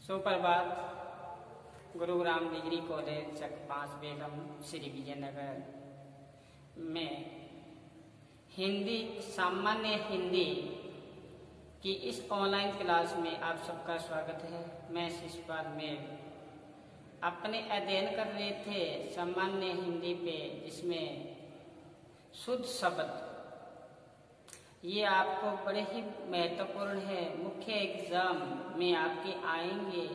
सुप्रभात। Gurugram degree college चक 5 बेगम श्री विजयनगर में हिंदी सामान्य हिंदी की इस ऑनलाइन क्लास में आप सबका स्वागत है। मैं शिशपाल मेघ अपने अध्ययन कर रहे थे सामान्य हिंदी पे, जिसमें शुद्ध शब्द ये आपको बड़े ही महत्वपूर्ण है। मुख्य एग्जाम में आपके आएंगे,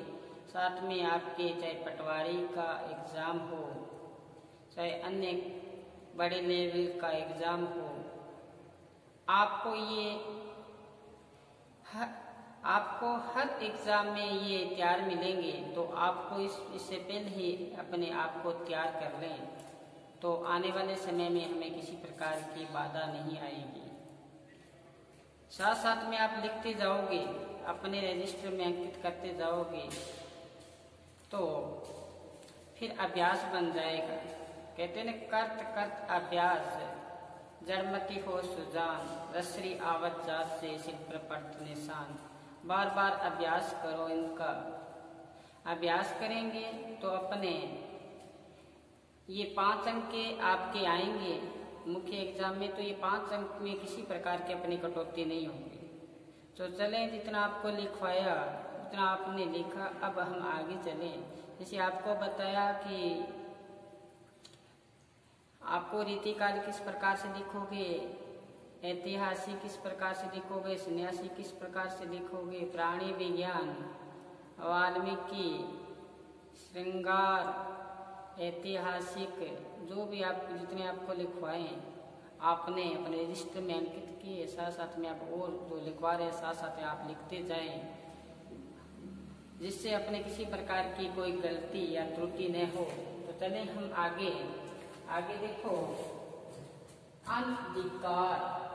साथ में आपके चाहे पटवारी का एग्जाम हो, चाहे अन्य बड़े लेवल का एग्जाम हो, आपको हर एग्जाम में ये तैयार मिलेंगे। तो आपको इससे पहले ही अपने आप को तैयार कर लें, तो आने वाले समय में हमें किसी प्रकार की बाधा नहीं आएगी। साथ साथ में आप लिखते जाओगे, अपने रजिस्टर में अंकित करते जाओगे, तो फिर अभ्यास बन जाएगा। कहते हैं कर्त कर्त अभ्यास, जड़मति हो सुजान, रसरी आवत जात से सिर पर पड़त निशान। बार बार अभ्यास करो, इनका अभ्यास करेंगे तो अपने ये 5 अंक के आपके आएंगे मुख्य एग्जाम में। तो ये 5 अंक में किसी प्रकार की अपनी कटौती नहीं होगी। तो चलें, जितना आपको लिखवाया उतना आपने लिखा, अब हम आगे चलें। जैसे आपको बताया कि आपको रीतिकाल किस प्रकार से लिखोगे, ऐतिहासिक किस प्रकार से लिखोगे, सन्यासी किस प्रकार से लिखोगे, प्राणी विज्ञान, वाल्मीकि, श्रृंगार, ऐतिहासिक, जो भी आप जितने आपको लिखवाएं आपने अपने रजिस्टर में अंकित किए। साथ साथ में आप और जो लिखवा रहे साथ साथ आप लिखते जाएं, जिससे अपने किसी प्रकार की कोई गलती या त्रुटि न हो। तो चलें हम आगे देखो, अनधिकार,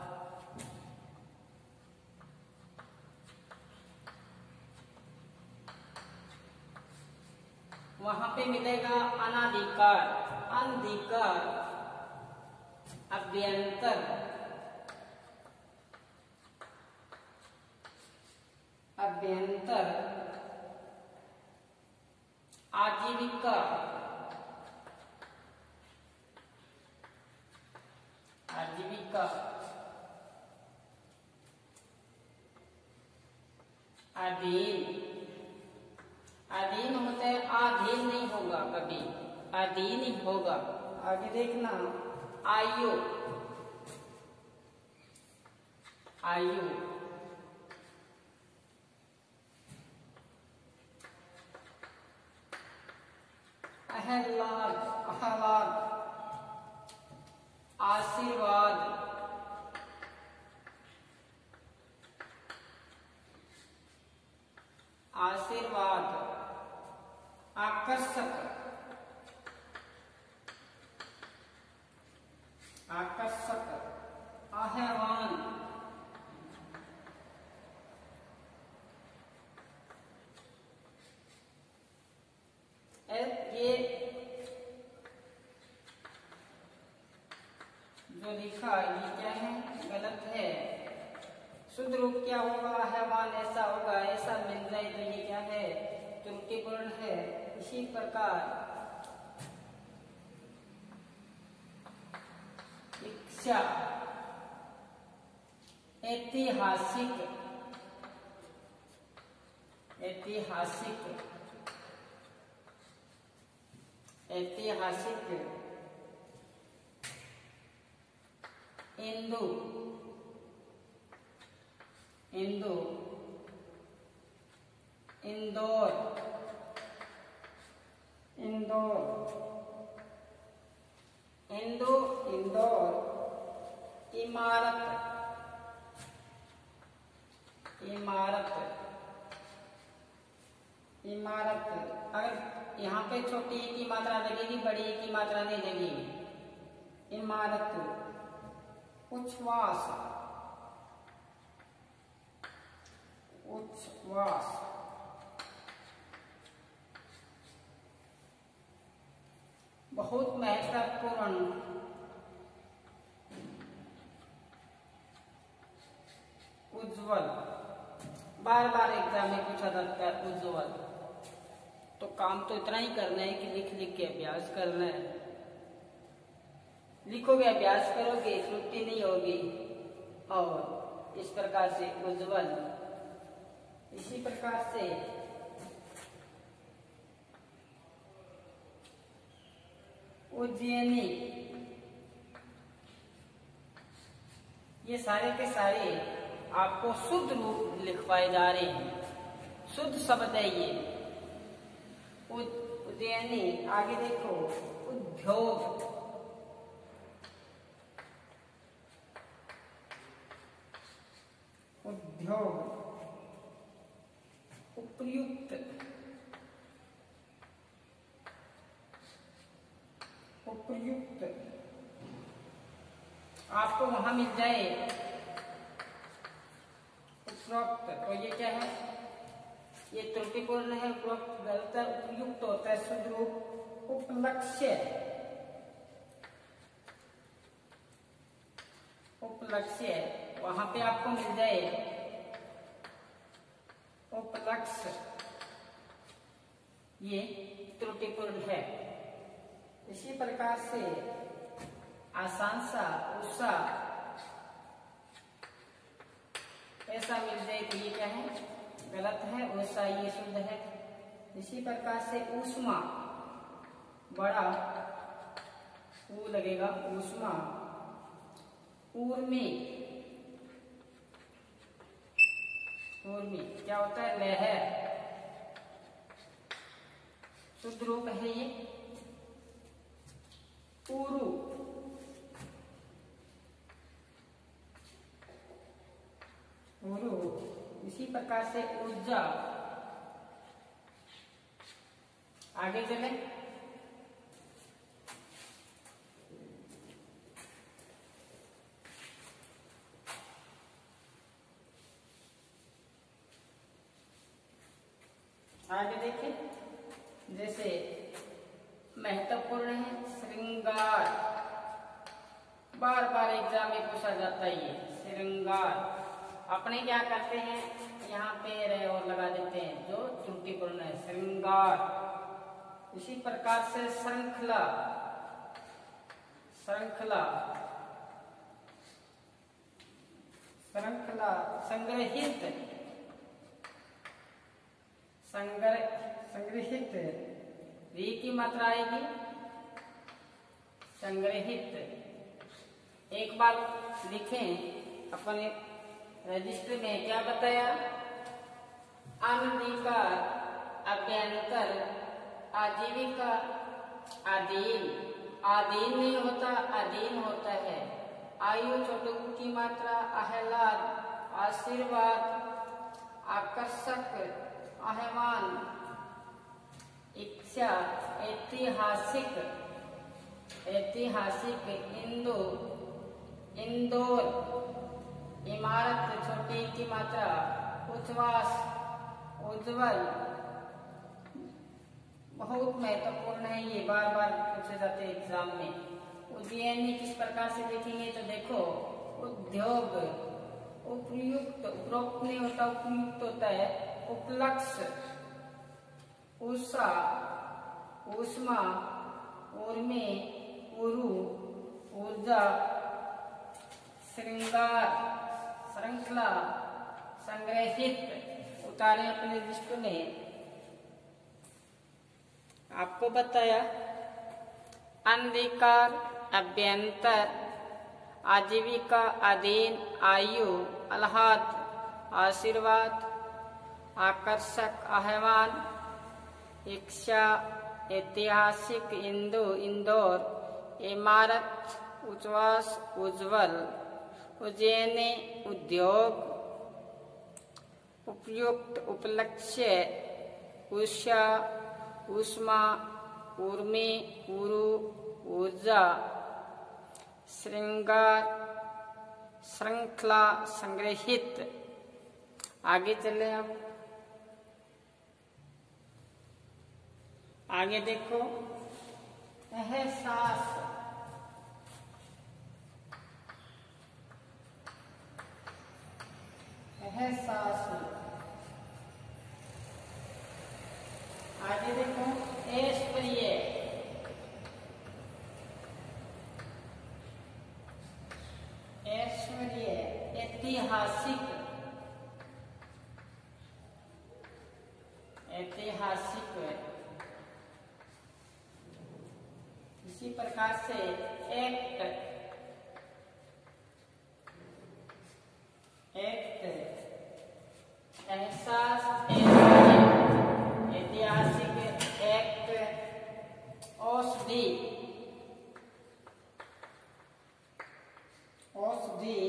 वहां पे मिलेगा अनाधिकार, अनधिकार, अभ्यंतर, अभ्यंतर, आजीविका, आजीविका, अधीन, अधीन होता है, अधीन नहीं होगा कभी, अधीन ही होगा। आगे देखना, आयु, आयु, आह्लाद, आह्लाद, आशीर्वाद, आशीर्वाद, आकर्षक, आकर्षक, आहवान, ये जो लिखा ये क्या है, गलत है। शुद्ध रूप क्या होगा, आहवान ऐसा होगा, ऐसा मिल जाए तो ये क्या है, त्रुटिपूर्ण है। इसी प्रकार इच्छा, ऐतिहासिक, ऐतिहासिक, ऐतिहासिक, इंदु, इंदु, इंदौर, इंदौर, इंदु, इंदौर, इमारत, इमारत, इमारत। अगर यहाँ पे छोटी की मात्रा लगेगी, बड़ी की मात्रा नहीं लगेगी। इमारत, उच्छ्वास, उच्छ्वास, बहुत महत्वपूर्ण, उज्जवल, बार बार एग्जाम में पूछा जाता है उज्जवल। तो काम तो इतना ही करना है कि लिख लिख के अभ्यास करना है। लिखोगे, अभ्यास करोगे, त्रुटि नहीं होगी। और इस प्रकार से उज्ज्वल, इसी प्रकार से उज्जैनी, ये सारे के सारे आपको शुद्ध रूप लिखवाए जा रहे हैं। शुद्ध शब्द है ये। उज्जैनी, आगे देखो उद्योग, उद्योग, उपयुक्त, उपयुक्त, आपको वहां मिल जाए उपरोक्त, तो ये क्या है? ये त्रुटिपूर्ण है, उपरोक्त गलत है, उपयुक्त होता है शुद्ध रूप। उपलक्ष्य, उपलक्ष्य, वहां पे आपको मिल जाए उपलक्ष्य, ये त्रुटिपूर्ण है। इसी प्रकार से आशांसा, उषा, ऐसा मिल जाए तो ये क्या है? गलत है। उषा ये शुद्ध है। इसी प्रकार से ऊष्मा, बड़ा ऊ लगेगा, ऊष्मा। ऊर्मी, ऊर्मी क्या होता है? लहर, शुद्ध रूप है ये। ऊरू, ऊरू, इसी प्रकार से ऊर्जा। आगे चले, आगे देखें, जैसे महत्वपूर्ण है श्रृंगार, बार बार एग्जाम में पूछा जाता है ये श्रृंगार। अपने क्या करते हैं, यहाँ पे रे और लगा देते हैं, जो त्रुटिपूर्ण है, श्रृंगार। इसी प्रकार से श्रृंखला, श्रृंखला, श्रृंखला, संग्रहित, संग्रहित, री की मात्रा आएगी संग्रहित। एक बार लिखें अपने रजिस्टर में, क्या बताया? अनधिकार, अभ्यंतर, आजीविका, अधीन, अधीन नहीं होता, अधीन होता है। आयु छोटू की मात्रा, आह्लाद, आशीर्वाद, आकर्षक, आह्वान, इच्छा, ऐतिहासिक, ऐतिहासिक, इंदु, इंदौर, इमारत छोटी की मात्रा, उच्छ्वास, उज्ज्वल, बहुत महत्वपूर्ण है ये, बार बार पूछे जाते हैं एग्जाम में। उज्जैनी किस प्रकार से लिखेंगे तो देखो, उद्योग, उपयुक्त, उपरोक्त नहीं होता, उपयुक्त होता है। उपलक्ष्य, उषा, ऊष्मा, ऊर्मी, ऊरू, ऊर्जा, श्रृंगार, श्रृंखला, संग्रहित। उतारे अपने लिस्ट में। आपको बताया अंधिकार, अभ्यंतर, आजीविका, अधीन, आयु, आह्लाद, आशीर्वाद, आकर्षक, आह्वान, इच्छा, ऐतिहासिक, इंदु, इंदौर, इमारत, उच्छ्वास, उज्ज्वल, उज्जैनी, उद्योग, उपयुक्त, उपलक्ष्य, उषा, ऊष्मा, ऊर्मी, ऊरू, ऊर्जा, श्रृंगार, श्रृंखला, संग्रहित। आगे चले अब, आगे देखो, एहसास, एहसास। आगे देखो, ऐतिहासिक, ऐतिहासिक। इसी प्रकार से एक्ट, एक्ट एहसास, ऐतिहासिक एक्ट। औषधि, औषधि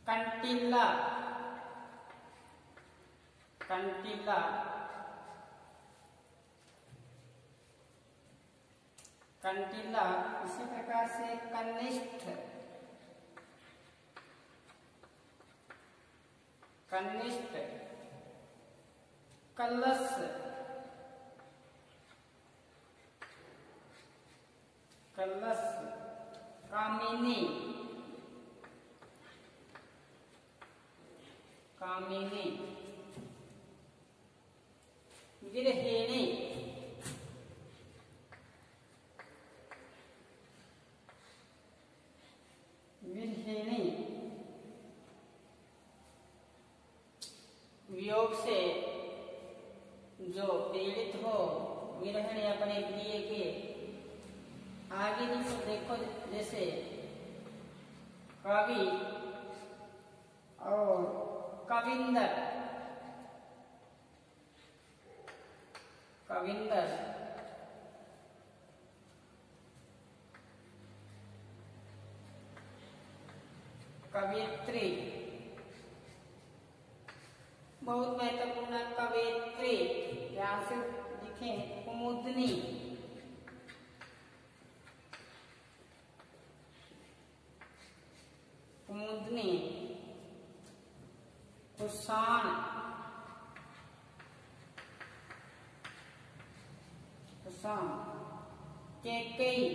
कंटीला, कंटीला, कंटीला। इसी प्रकार से कनिष्ठ, कनिष्ठ कलश, कलश कामिनी, कामिनी गृहिणी, गृहिणी वियोग से जो पीड़ित हो, गृहिणी अपने प्रिय के आगे नीचे देखो, जैसे कवि और कविंदर, कविंदर कवियत्री, बहुत महत्वपूर्ण कवियत्री। ध्यान से लिखें, कुमुदनी, कुमुदनी कुषाण, कुषाण कैकेयी,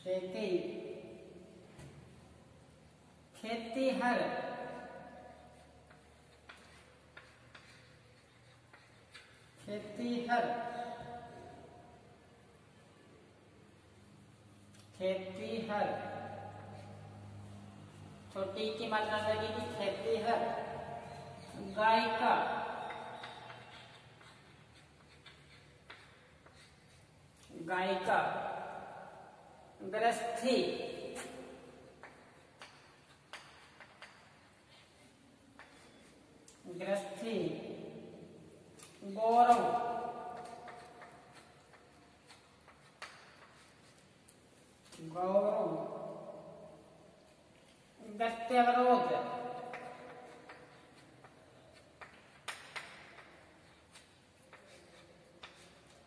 कैकेयी खेतीहर, खेतीहर खेतीहर छोटी की मात्रा लगेगी, खेतीहर। गायिका, गायिका गृहस्थी, गृहस्थी गौरव, गौरव गत्यवरोध,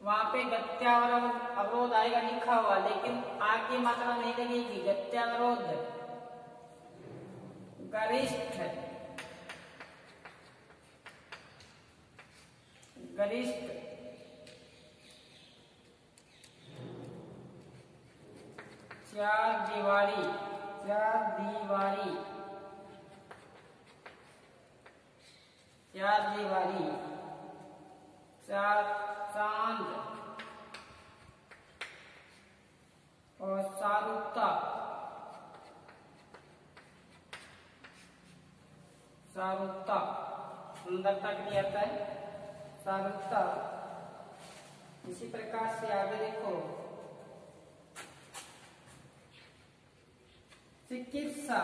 वहां पे गत्यावरोध आएगा लिखा हुआ, लेकिन आगे मात्रा नहीं लगेगी। गत्यावरोध गरिष्ठ, गरिष्ठ चार दीवारी, चार दीवारी, चार दीवारी। चार चांद और चारुता, चारुता सुंदरता के लिए आता है, चारुता। इसी प्रकार से आगे देखो, चिकित्सा,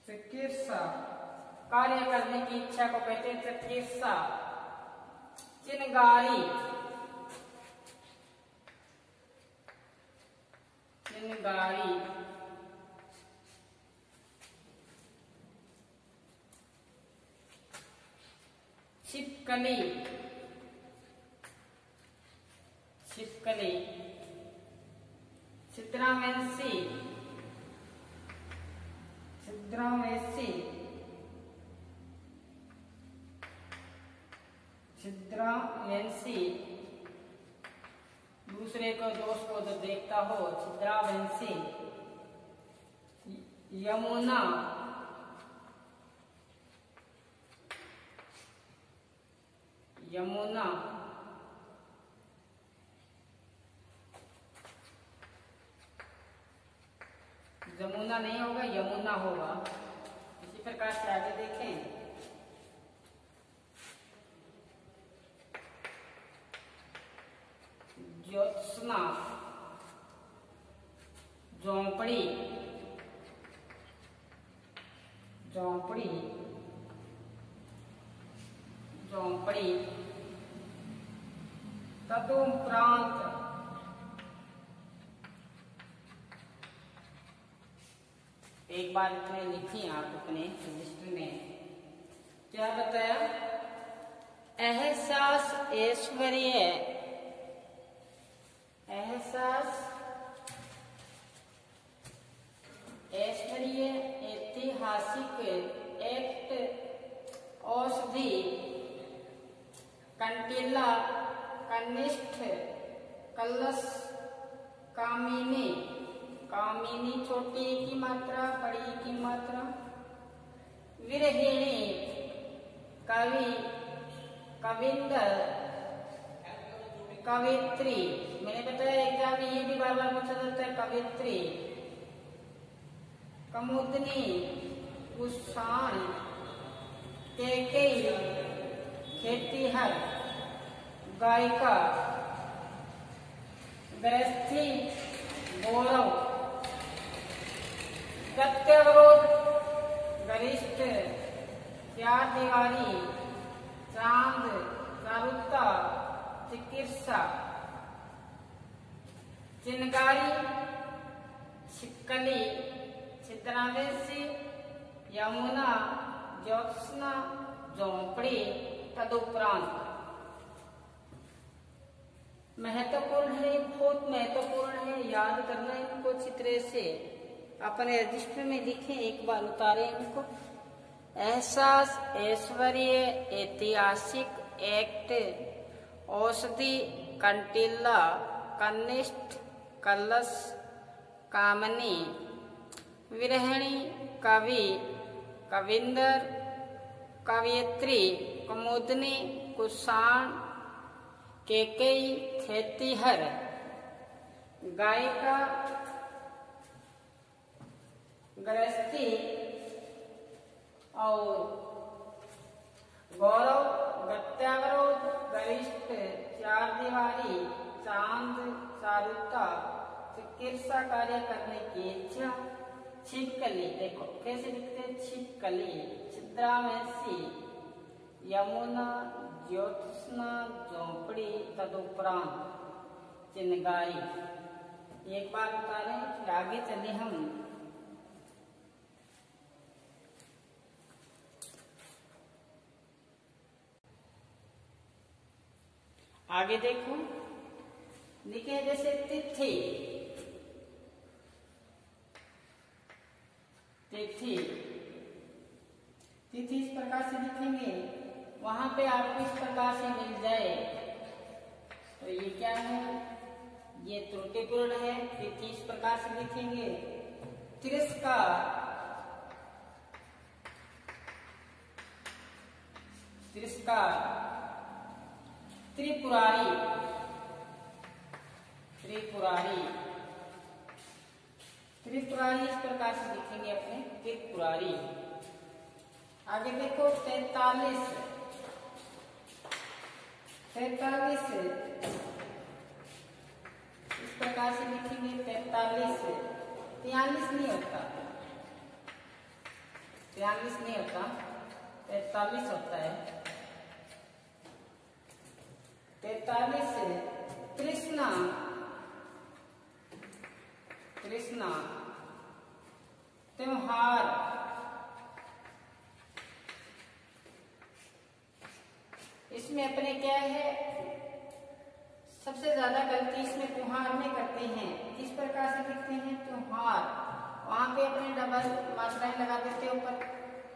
चिकित्सा कार्य करने की इच्छा को कहते हैं चिकित्सा। चिनगारी, चिनगारी छिपकली, छिपकली छिद्रामेंसी, छिद्रामेंसी छिद्रामेंसी दूसरे को दोष को जो देखता हो, छिद्रामेंसी। यमुना, यमुना, जमुना नहीं होगा, यमुना होगा। इसी प्रकार से आगे देखें, ज्योत्सना, झोंपड़ी, झोंपड़ी, झोंपड़ी। तदुपरांत एक बार इतने लिखिए आप अपने रजिस्टर में। क्या बताया? एहसास ऐश्वर्य, एहसास ऐश्वर्य, ऐतिहासिक, एक्ट, औषधि, कंटीला, कनिष्ठ, कलश, कामिनी, कामिनी छोटी की मात्रा, बड़ी की मात्रा, विरहिणी, कवि, कविंदर, कवित्री। मैंने बताया एग्जाम में ये भी बार बार पूछा जाता है, कवित्री, कमुदनी, कुषाण, केकई, खेतीहर, गायिका, गृहस्थी, गौरव, प्रत्यवरोध, गरिष्ठ, चार दीवारी, चांद, चारुता, चिकित्सा, चिनगारी, छिक्कली, छिद्रावेशी, यमुना, ज्योत्सना, झोंपड़ी। तदुपरांत महत्वपूर्ण है, बहुत महत्वपूर्ण है, याद करना इनको अच्छी तरह से। अपने रजिस्टर में लिखें, एक बार उतारें इनको। एहसास ऐश्वर्य, ऐतिहासिक, एक्ट, औषधि, कंटीला, कनिष्ठ, कलश, कामनी, विरहिणी, कवि, कविंदर, कवियत्री, कुमुदनी, कुषाण, केकई, खेतीहर, गायिका, गृहस्थी और गौरव, गत्यावरोध, गरिष्ठ, चार दीवारी, चांद, चारुता, चिकित्सा कार्य करने की इच्छा, छिपकली। देखो कैसे लिखते हैं, छिपकली, छिद्रामेशी, यमुना, ज्योत्सना, झोंपड़ी। तदुपरांत चिनगारी। एक बार उतारें, फिर आगे चले हम। आगे देखो, लिखे जैसे तिथि, तिथि, तिथि इस प्रकार से लिखेंगे, वहां पे आपको इस प्रकार से मिल जाए तो ये क्या है, ये त्रुटिपूर्ण है। तिथि इस प्रकार से लिखेंगे। तिरस्कार, तिरस्कार, त्रिपुरारी, त्रिपुरारी, त्रिपुरारी इस प्रकार से लिखेंगे अपने, त्रिपुरारी। आगे देखो 43, 43 इस प्रकार से लिखेंगे 43। 43 नहीं होता, 43 नहीं होता, 43 होता है। 43 तृष्णा, तृष्णा, त्योहार, इसमें अपने क्या है, सबसे ज्यादा गलती इसमें त्योहार में करते हैं। किस प्रकार से लिखते हैं, त्योहार, वहां पे अपने डबल मात्राएं लगा देते हैं, ऊपर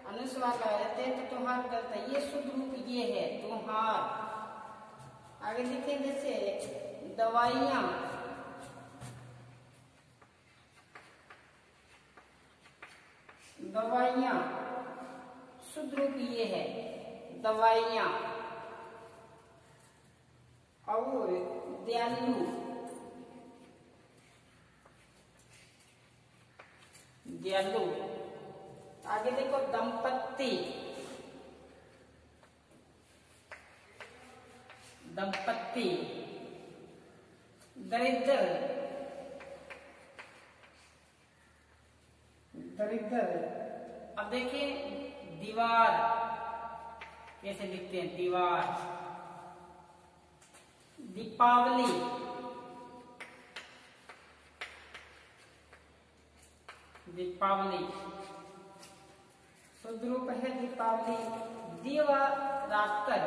अनुस्वार लगा देते हैं, तो त्योहार गलत है। ये शुद्ध रूप ये है, त्योहार। आगे लिखें जैसे दवाइयां, दवाइयां, शुद्ध रूप ये है, दवाइयां। और दयालु, दयालु। आगे देखो दंपत्ति, दंपत्ति। दरिद्र, दरिद्र। अब देखिए दीवार कैसे लिखते हैं, दीवार। दीपावली, दीपावली। शुद्ध रूप है दीपावली। दिवारात्र,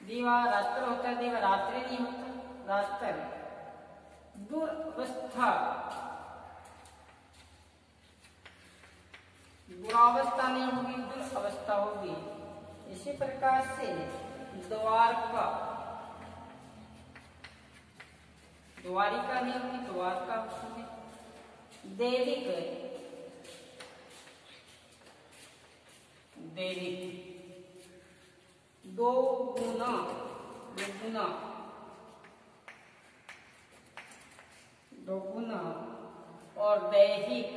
दिवारात्र होता है, दिवारात्रि नहीं होता, रात्र। दुर्वस्था, दुरावस्था नहीं होगी, दुर्अवस्था होगी। इसी प्रकार से द्वारका, द्वारिका नहीं होगी, द्वारका होगी। दैविक, दैविक। दो गुना, दोगुना, दोगुना। और दैहिक,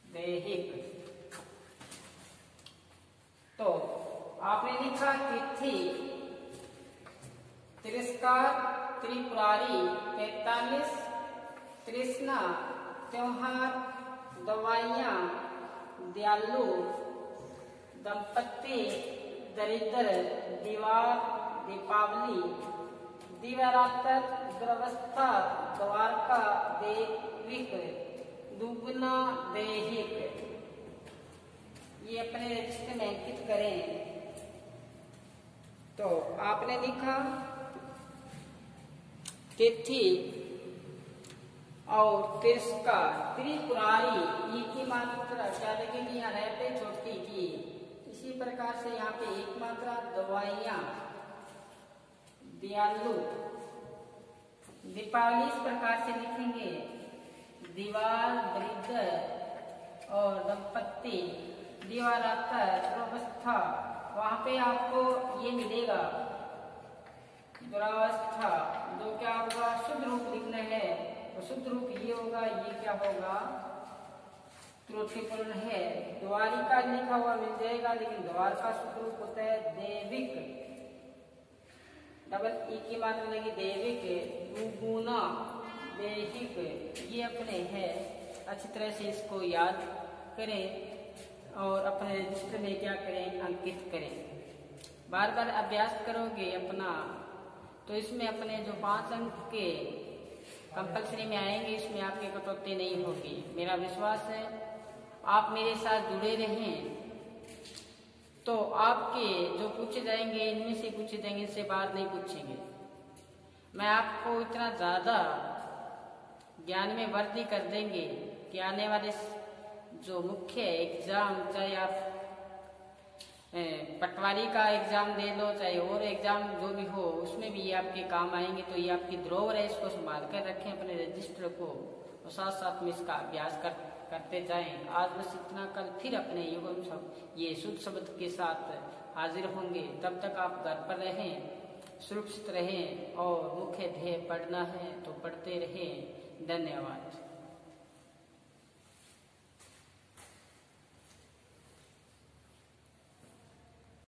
दैहिक। तो आपने लिखा तिथि, तिरस्कार, त्रिपुरारी, 43, तृष्णा, त्योहार, दवाइयाँ, दयालु, दंपत्ति, दरिद्र, दीवार, दीपावली, दिवारात्र, दुरावस्था, द्वारका, दैविक, दुगुना, दैहिक। ये अपने रजिस्टर में अंकित करें। तो आपने लिखा तिथि और तिरस्कार, त्रिपुरारी, ई की मात्रा क्या लगेगी, यहाँ रहते छोटी की। इसी प्रकार से यहाँ पे एक मात्रा, दवाइयाँ, दयालु। दीपावली इस प्रकार से लिखेंगे, दीवार, दरिद्र और दंपत्ति, दिवारात्र, दुरावस्था। वहां पे आपको ये मिलेगा दुरावस्था, जो क्या होगा, शुद्ध रूप लिखना है। तो शुद्ध रूप ये होगा, ये क्या होगा, त्रुटिपूर्ण है। द्वारिका लिखा हुआ मिल जाएगा, लेकिन द्वार का शुद्ध रूप होता है दैविक, डबल ई की मात्रा लगी, दैविक। दुगुना, दैहिक। ये अपने है, अच्छी तरह से इसको याद करें और अपने रजिस्टर में क्या करें, अंकित करें। बार बार अभ्यास करोगे अपना, तो इसमें अपने जो 5 अंक के कंपल्सरी में आएंगे, इसमें आपकी कटौती नहीं होगी। मेरा विश्वास है आप मेरे साथ जुड़े रहें, तो आपके जो पूछे जाएंगे इनमें से पूछे जाएंगे, इससे बाहर नहीं पूछेंगे। मैं आपको इतना ज़्यादा ज्ञान में वृद्धि कर देंगे कि आने वाले जो मुख्य एग्जाम, चाहे आप पटवारी का एग्जाम दे लो, चाहे और एग्जाम जो भी हो, उसमें भी ये आपके काम आएंगे। तो ये आपकी धरोहर है, इसको संभाल कर रखें अपने रजिस्टर को, और साथ साथ में इसका अभ्यास करते जाएं। आज बस इतना, कल फिर अपने युगम सब ये शुद्ध शब्द के साथ हाजिर होंगे। तब तक आप घर पर रहें, सुरक्षित रहें और मुख्य ध्येय पढ़ना है तो पढ़ते रहें। धन्यवाद।